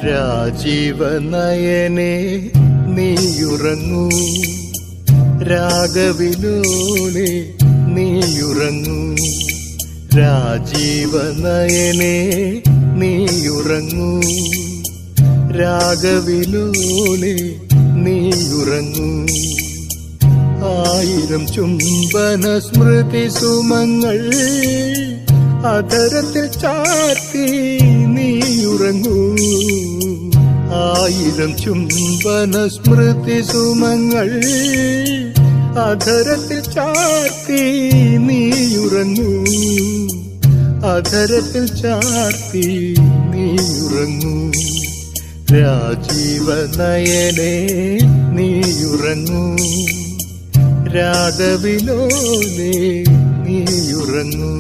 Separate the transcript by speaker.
Speaker 1: രാജീവനയനെ നീയുറങ്ങൂ, രാഗവിലോലെ നീയുറങ്ങൂ. രാജീവനയനെ നീയുറങ്ങൂ, രാഗവിലോലെ നീയുറങ്ങൂ. ആയിരം ചുംബന സ്മൃതി സുമങ്ങൾ അധരത്തിൽ ചാർത്തി നീയുറങ്ങൂ. ആയിരം ചുംബന സ്മൃതി സുമങ്ങൾ അധരത്തിൽ ചാർത്തി നീയുറങ്ങൂ. അധരത്തിൽ ചാർത്തി നീയുറങ്ങൂ. രാജീവനയനെ നീയുറങ്ങൂ, രാഗവിലോലെ നീയുറങ്ങൂ.